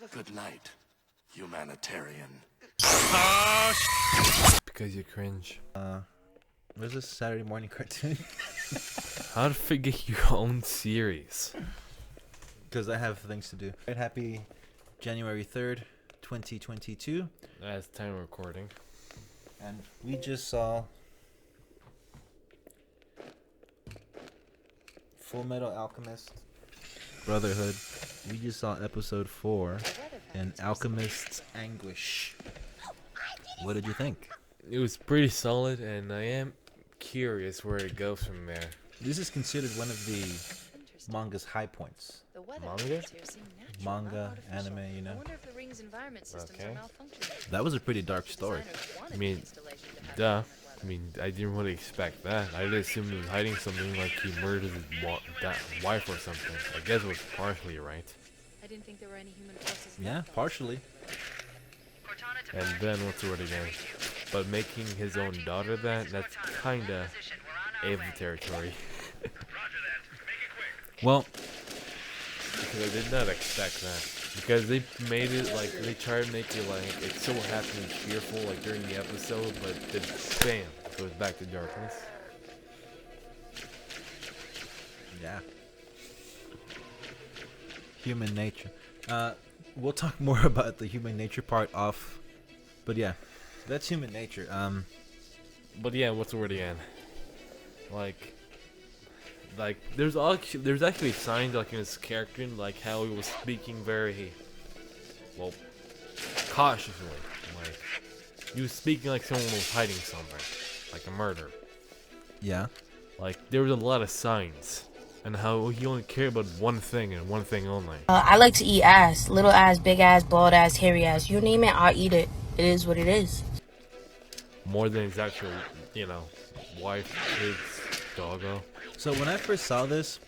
Good night, humanitarian. Because you cringe. Was this a Saturday morning cartoon? How to figure your own series? Because I have things to do. Right, happy January 3rd, 2022. That's time of recording. And we just saw Fullmetal Alchemist Brotherhood. We just saw episode 4 and Alchemist's Anguish. What did you think? It was pretty solid, and I am curious where it goes from there. This is considered one of the manga's high points. Manga? Manga, anime, you know. Okay. That was a pretty dark story. I mean, duh. I mean, I didn't really expect that. I just assumed he was hiding something like he murdered his wife or something. I guess it was partially right. I didn't think there were any human forces. Yeah, partially. And then what's the word again? But making his own daughter that's kinda Ava territory. Well, because I did not expect that. Because they made it like, they tried to make it like, it's so happy and cheerful like during the episode, but then bam, it goes back to darkness. yeah. Human nature. We'll talk more about the human nature part off. But yeah, that's human nature. But yeah, what's the word again? Like there's actually signs like in his character, like how he was speaking very, well, cautiously. Like he was speaking like someone was hiding something, like a murder. Yeah. Like there was a lot of signs, and how he only cared about one thing and one thing only. I like to eat ass. Little ass, big ass, bald ass, hairy ass. You name it, I'll eat it. It is what it is. More than his actual, wife, kids, doggo. So when I first saw this,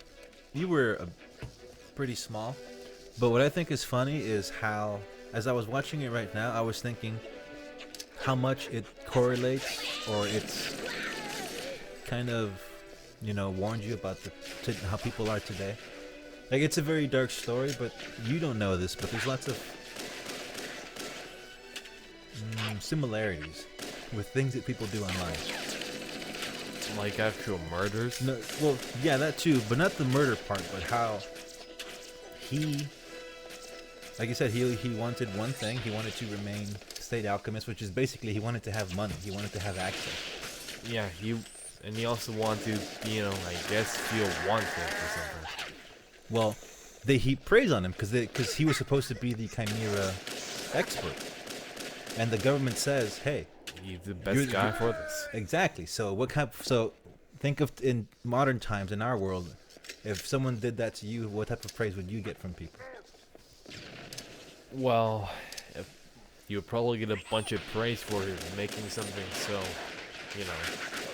you were pretty small. But what I think is funny is how, as I was watching it right now, I was thinking how much it correlates, or it's kind of, warned you about how people are today. Like, it's a very dark story, but you don't know this, but there's lots of similarities with things that people do online. Like actual murders? No, well, yeah, that too, but not the murder part, but how he, like you said, he wanted one thing. He wanted to remain state alchemist, which is basically he wanted to have money. He wanted to have access. Yeah, he also wanted to, I guess, feel wanted or something. Well, they heap praise on him because he was supposed to be the Chimera expert, and the government says, "Hey, he's the best guy for this." Exactly. So so think of in modern times in our world, if someone did that to you, what type of praise would you get from people? Well, you would probably get a bunch of praise for making something so,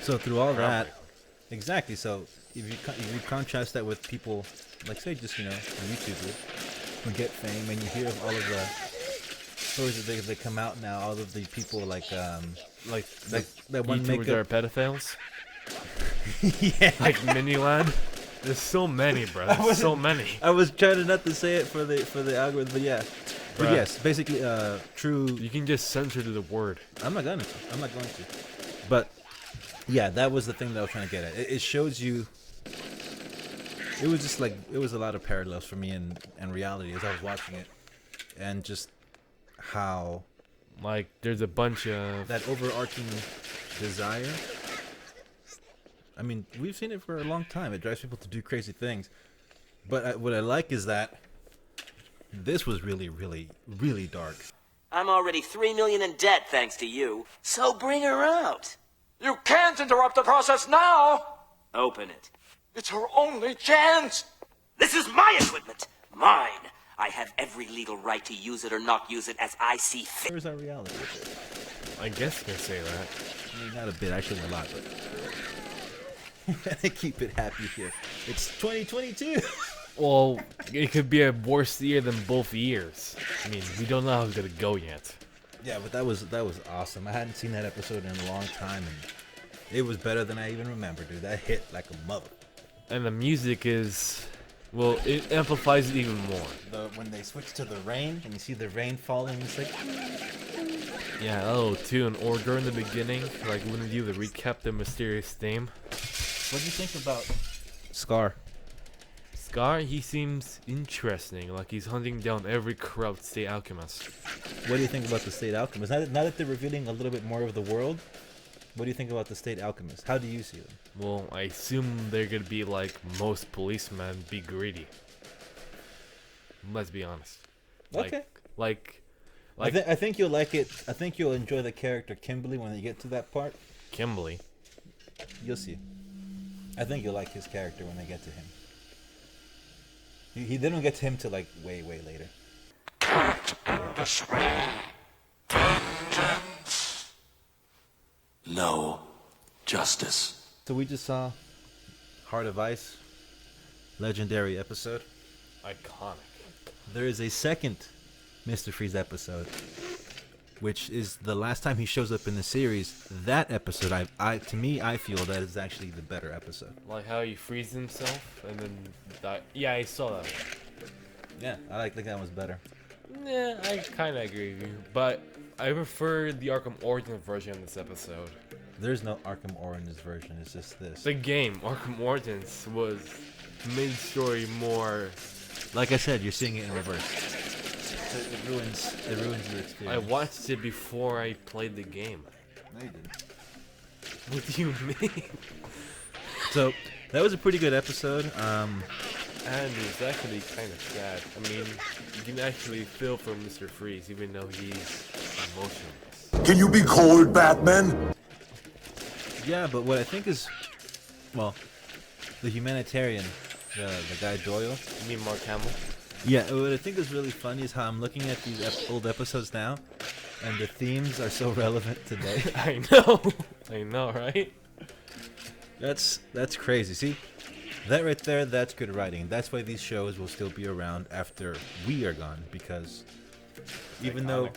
So through all that, exactly. So if you contrast that with people, like say just YouTubers who get fame, and you hear of all of the stories that they come out now, all of the people like that one YouTubers are pedophiles. yeah, like Minilad. There's so many, bro. There's so many. I was trying to not to say it for the algorithm, but yeah. Bruh. But yes, basically, true. You can just censor the word. I'm not going to. But yeah, that was the thing that I was trying to get at. It shows you. It was just like it was a lot of parallels for me and reality as I was watching it, and just how like there's a bunch of that overarching desire. I mean, we've seen it for a long time. It drives people to do crazy things. But what I like is that this was really, really, really dark. I'm already $3 million in debt thanks to you, so bring her out. You can't interrupt the process now! Open it. It's her only chance! This is my equipment, mine. I have every legal right to use it or not use it as I see fit. Where's our reality with it? I guess you can say that. I mean, not a bit, actually a lot, but they keep it happy here. It's 2022. Well, it could be a worse year than both years. I mean, we don't know how it's gonna go yet. Yeah, but that was awesome. I hadn't seen that episode in a long time, and it was better than I even remember, dude. That hit like a mother. And the music is Well, it amplifies it even more. When they switch to the rain and you see the rain falling, it's like Yeah, oh, too, and or during the beginning, like when you do the recap, the mysterious theme. what do you think about Scar? Scar, he seems interesting, like he's hunting down every corrupt state alchemist. What do you think about the State Alchemist? Now that they're revealing a little bit more of the world, what do you think about the State Alchemist? How do you see them? Well, I assume they're gonna be like most policemen, be greedy. Let's be honest. Okay. Like I think you'll like it. I think you'll enjoy the character Kimberly when you get to that part. Kimberly. You'll see. I think you'll like his character when they get to him. They don't get to him till like way later. No justice. So we just saw Heart of Ice, legendary episode. Iconic. There is a second Mr. Freeze episode, which is the last time he shows up in the series. That episode, to me, I feel that is actually the better episode. Like how he frees himself and then die. Yeah, I saw that one. Yeah, I think that one's better. Yeah, I kind of agree with you, but I prefer the Arkham Origins version of this episode. There's no Arkham Origins version. It's just this. The game Arkham Origins was mid-story more. Like I said, you're seeing it in reverse. It ruins your experience. I watched it before I played the game. No, you didn't. What do you mean? So that was a pretty good episode. And it's actually kind of sad. I mean, you can actually feel for Mr. Freeze, even though he's emotionless. Can you be cold, Batman? Yeah, but what I think is, well, the humanitarian, the guy Doyle. You mean Mark Hamill? Yeah, what I think is really funny is how I'm looking at these old episodes now, and the themes are so relevant today. I know. I know, right? That's crazy. See, that right there, that's good writing. That's why these shows will still be around after we are gone, because even though,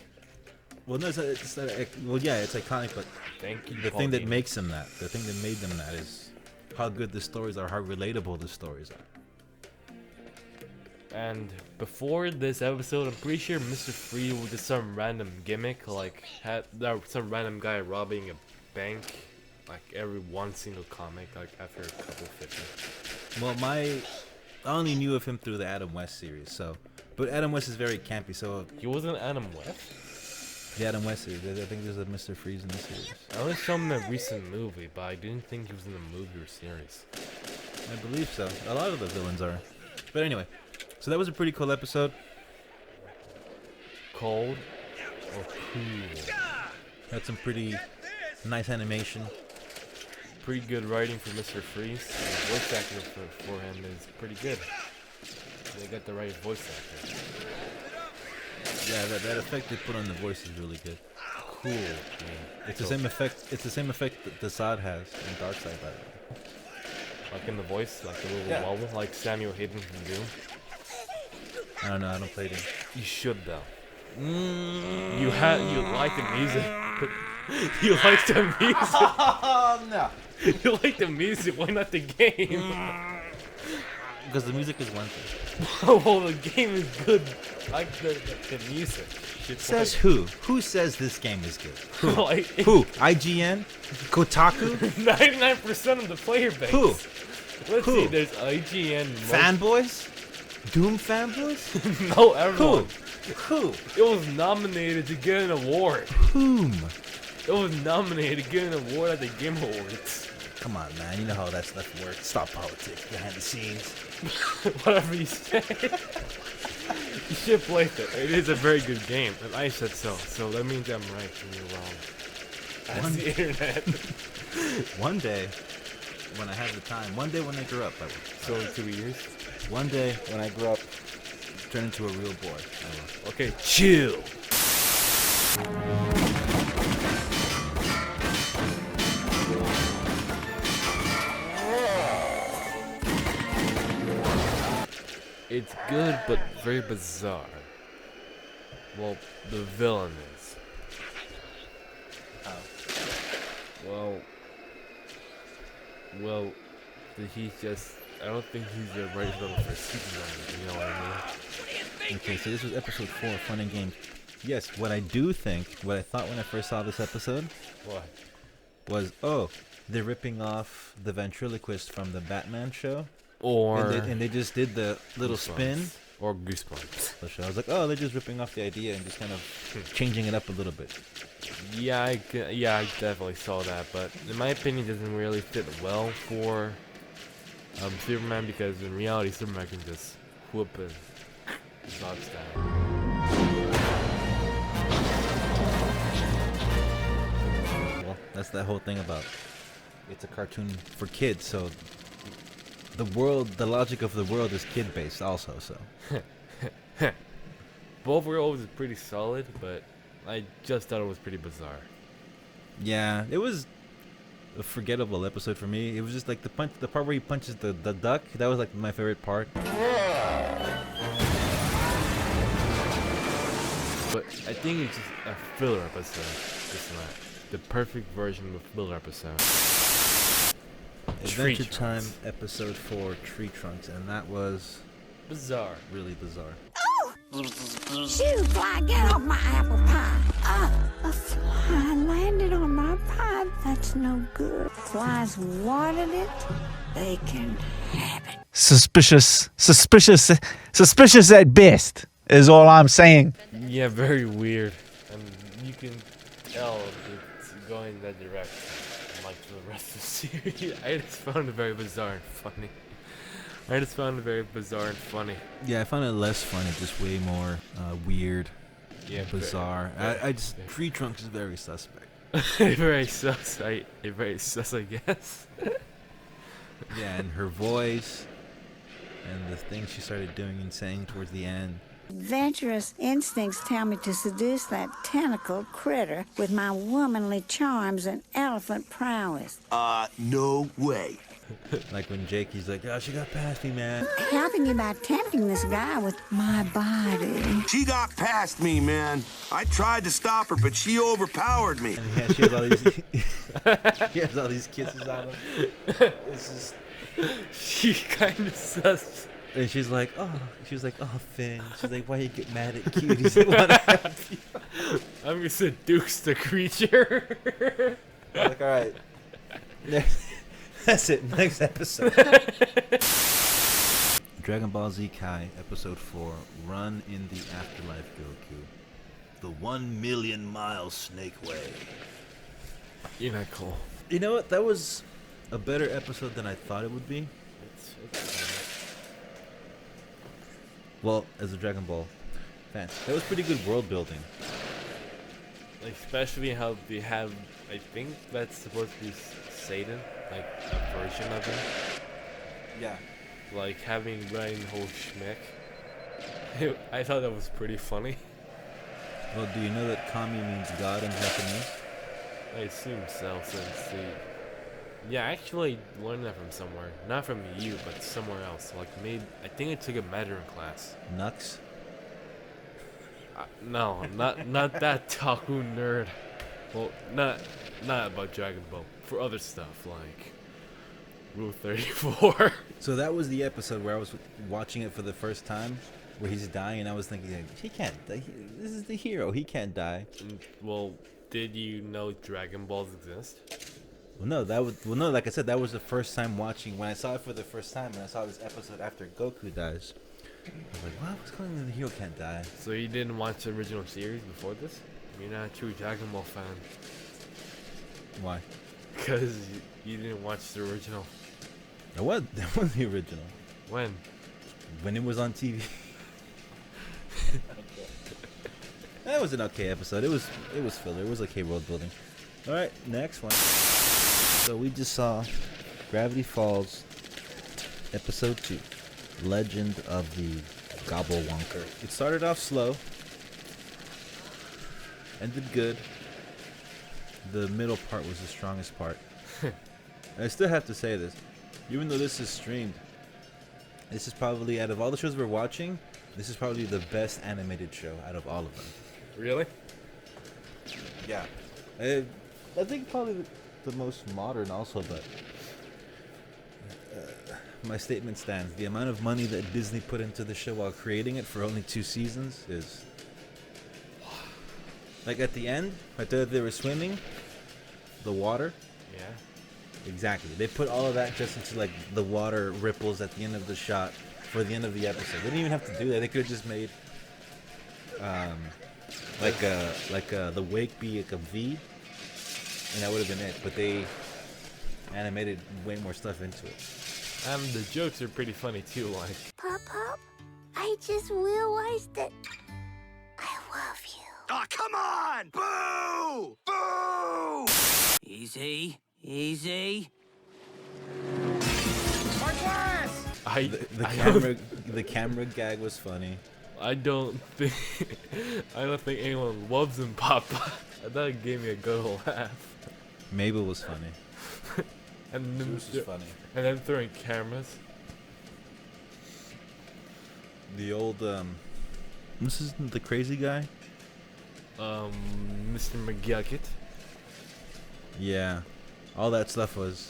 well, no, it's well, yeah, it's iconic, but Thank you. the thing that makes them that, the thing that made them that is how good the stories are, how relatable the stories are. And before this episode, I'm pretty sure Mr. Freeze was just some random gimmick, like had some random guy robbing a bank, like every one single comic, like after a couple 50. Well, I only knew of him through the Adam West series, so, but Adam West is very campy, so He wasn't Adam West? the Adam West series, I think there's a Mr. Freeze in the series. I only saw him in a recent movie, but I didn't think he was in a movie or series. I believe so. A lot of the villains are. But anyway, so that was a pretty cool episode. Cold or cool? Had some pretty nice animation. Pretty good writing for Mr. Freeze. And the voice actor for him is pretty good. They got the right voice actor. Yeah, that effect they put on the voice is really good. Cool. Yeah. It's the same effect. It's the same effect that Desaad has in Darkseid, by the way. Like in the voice, like the little Yeah. wobble, like Samuel Hayden from Doom. I don't know. I don't play it. You should though. You like the music. You like the music. Oh no! You like the music. Why not the game? Because the music is one thing. Well, the game is good. Like the music. Says who? Who says this game is good? Who? Like, Who? IGN? Kotaku? 99% of the player base. Who? Let's Who? see. There's IGN. Fanboys? Doom fanboys? No, everyone. Who? It was nominated to get an award. Whom? It was nominated to get an award at the Game Awards. Come on, man. You know how that stuff works. Stop politics behind the scenes. Whatever you say. You should play it. It is a very good game, and I said so. So that means I'm right and you're wrong. That's the internet. One day, when I have the time, one day when I grow up, I will. So in 2 years. One day when I grow up, turn into a real boy, I will. Okay, chill. It's good, but very bizarre. Well, the villain is. Well, he's just I don't think he's the right villain for Superman. You know what I mean? Okay, so this was episode 4, Fun and Games. Yes, what I thought when I first saw this episode What? was, oh, they're ripping off the ventriloquist from the Batman show. Or And they just did the little Goosebumps. spin. Or Goosebumps. The show. I was like, oh, they're just ripping off the idea and just kind of changing it up a little bit. Yeah, I definitely saw that, but in my opinion, it doesn't really fit well for Superman, because in reality, Superman can just whoop his socks down. Well, that's that whole thing about it's a cartoon for kids, so the logic of the world is kid-based also, so. Both were always pretty solid, but I just thought it was pretty bizarre. Yeah, it was a forgettable episode for me. It was just like the part where he punches the duck. That was like my favorite part. But I think it's just a filler episode. It's not the perfect version of a filler episode. Tree Adventure Time Trunks. episode 4, Tree Trunks, and that was Bizarre. really bizarre. Shoo, fly, get off my apple pie. A fly landed on my pie. That's no good. Flies wanted it. They can have it. Suspicious at best, is all I'm saying. Yeah, very weird, and you can tell it's going in that direction. Like the rest of the series, I just found it very bizarre and funny. Yeah, I found it less funny, just way more weird, Yeah, bizarre. I just Tree Trunks is very suspect. very sus. Very sus, I guess. Yeah, and her voice, and the things she started doing and saying towards the end. Adventurous instincts tell me to seduce that tentacled critter with my womanly charms and elephant prowess. No way. Like when Jakey's like, oh, she got past me, man. Helping you by tempting this guy with my body. She got past me, man. I tried to stop her, but she overpowered me. And yeah, she has all these, she has all these kisses on him. It's just, She kind of sus. and she's like, oh, Finn. She's like, why you get mad at cuties that want to help you? I'm gonna seduce the creature. Like, all right, that's it. Next episode. Dragon Ball Z Kai, episode 4, Run in the Afterlife, Goku. The 1 million mile snake way. You're not cool. You know what? That was a better episode than I thought it would be. It's Well, as a Dragon Ball fan, that was pretty good world building. like, especially how they have. I think that's supposed to be Satan, like a version of him. Yeah. Like having running the whole schmick. I thought that was pretty funny. Well, do you know that Kami means God in Japanese? I assume so, since yeah, I actually learned that from somewhere. Not from you, but somewhere else. Like, I think I took a Mandarin class. Nux? No, not that Taku nerd. Well, not about Dragon Ball. For other stuff, like Rule 34. So that was the episode where I was watching it for the first time, where he's dying, and I was thinking, like, he can't die. This is the hero. He can't die. Well, did you know Dragon Balls exist? No, like I said, that was the first time watching. When I saw it for the first time, and I saw this episode after Goku dies, I was like, what? What's going on? The hero can't die. So you didn't watch the original series before this? You're not a true Dragon Ball fan. Why? Because you didn't watch the original. That was the original. When? When it was on TV. That was an okay episode. It was filler. It was okay world building. All right, next one. So we just saw Gravity Falls, episode 2, Legend of the Gobblewonker. It started off slow, ended good. The middle part was the strongest part. I still have to say this, even though this is streamed, this is probably, out of all the shows we're watching, this is probably the best animated show out of all of them. Really? Yeah. I think probably the most modern also, but my statement stands. The amount of money that Disney put into the show while creating it for only 2 seasons is... Like at the end, right there they were swimming, the water. Yeah. Exactly. They put all of that just into like the water ripples at the end of the shot for the end of the episode. They didn't even have to do that. They could have just made the wake be like a V, and that would have been it. But they animated way more stuff into it. And the jokes are pretty funny too. Like, Pop, I just realized that I love you. Oh, come on! Boo! Boo! Easy, easy. The camera gag was funny. I don't think anyone loves him, Papa. That gave me a good laugh. Mabel was funny. And then, This was funny. and then throwing cameras. The old this is the crazy guy. Mr. McGucket. Yeah, all that stuff was.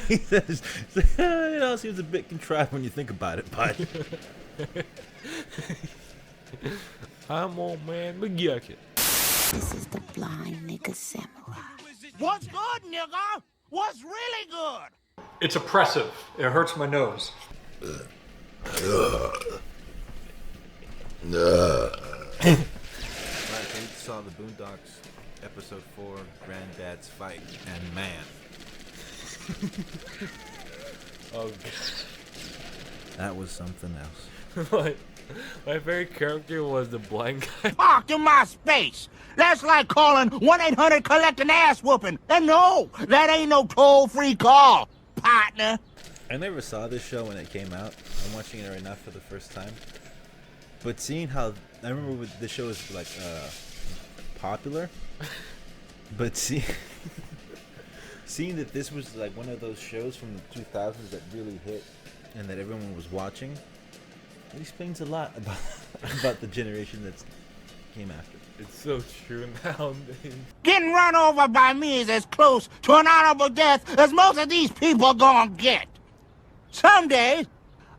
He says, it all seems a bit contrived when you think about it, but I'm old man McGucket. This is the blind nigga samurai. What's good, nigga? What's really good? It's oppressive. It hurts my nose. Right, so we saw the Boondocks episode 4, Granddad's fight, and man, Oh that was something else. god. My favorite character was the blind guy. Parked in my space. That's like calling 1-800 collect an ass whooping. And no, that ain't no toll-free call, partner. I never saw this show when it came out. I'm watching it right now for the first time. But seeing how I remember when the show was like popular, but seeing that this was like one of those shows from the 2000s that really hit and that everyone was watching, it explains a lot about the generation that came after. It's so true nowadays. Getting run over by me is as close to an honorable death as most of these people gonna get. Some days,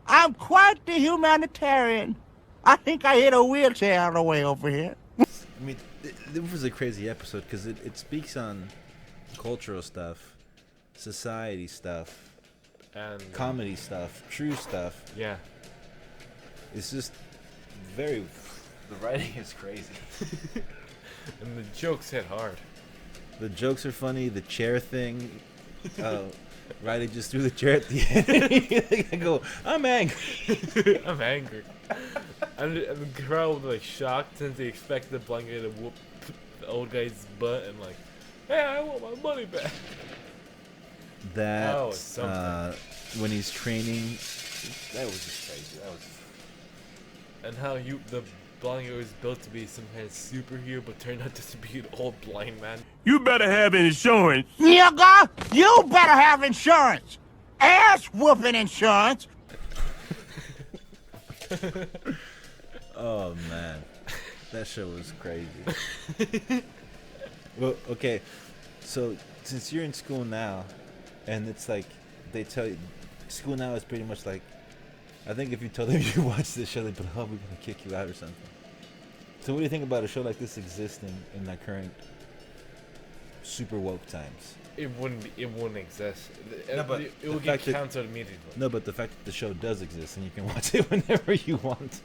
I'm quite the humanitarian. I think I hit a wheelchair on the way over here. I mean, it was a crazy episode because it speaks on cultural stuff, society stuff, And comedy stuff, true stuff. yeah. It's just very... The writing is crazy. And the jokes hit hard. The jokes are funny. The chair thing. Riley just threw the chair at the end. I go, I'm angry. I'm angry. And the crowd was like shocked since they expected the blanket to whoop the old guy's butt and like, hey, I want my money back. That was something. when he's training, that was just crazy. That was... And how the blanket was built to be some kind of superhero, but turned out just to be an old blind man. You better have insurance. Nigga, you better have insurance. Ass whooping insurance. Oh man, that show was crazy. Well, okay, so since you're in school now, and it's like they tell you, school now is pretty much like, I think if you told them you watch this show, they'd be like, oh, we're gonna kick you out or something. So what do you think about a show like this existing in the current super woke times? It wouldn't exist. No, but it the would get fact that- canceled immediately. No, but the fact that the show does exist and you can watch it whenever you want.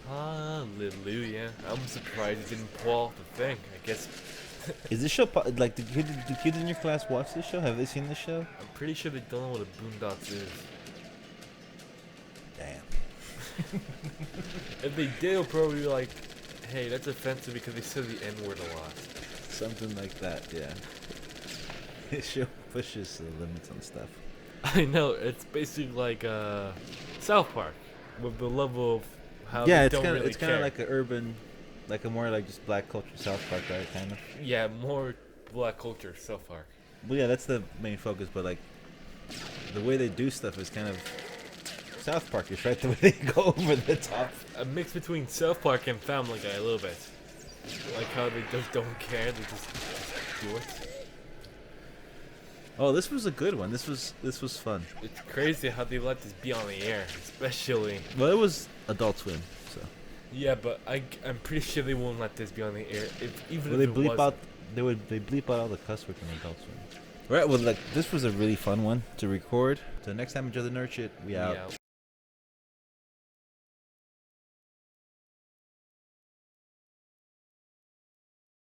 Hallelujah. I'm surprised it didn't pull off the thing. I guess. Is this show like do kids in your class watch this show? Have they seen this show? I'm pretty sure they don't know what a Boondocks is. Damn. If they did, they'll probably be like, hey, that's offensive because they said the N-word a lot. Something like that, yeah. This show pushes the limits on stuff. I know, it's basically like South Park with the level of how Yeah, they it's don't kind of really it's kind of care. like an urban, like a more like just black culture South Park, right? Kind of. Yeah, more black culture South Park. Well, yeah, that's the main focus, but like the way they do stuff is kind of South Parkish, right? The way they go over the top. A mix between South Park and Family Guy a little bit. Like how they just don't care, they just do do it. Oh, this was a good one. This was fun. It's crazy how they let this be on the air, especially. Well, it was Adult Swim, so. Yeah, but I'm pretty sure they won't let this be on the air. Even Well, if they it bleep wasn't. out. They bleep out all the cuss words in Adult Swim. Right. Well, like this was a really fun one to record. So next time, enjoy the nerd shit. We out.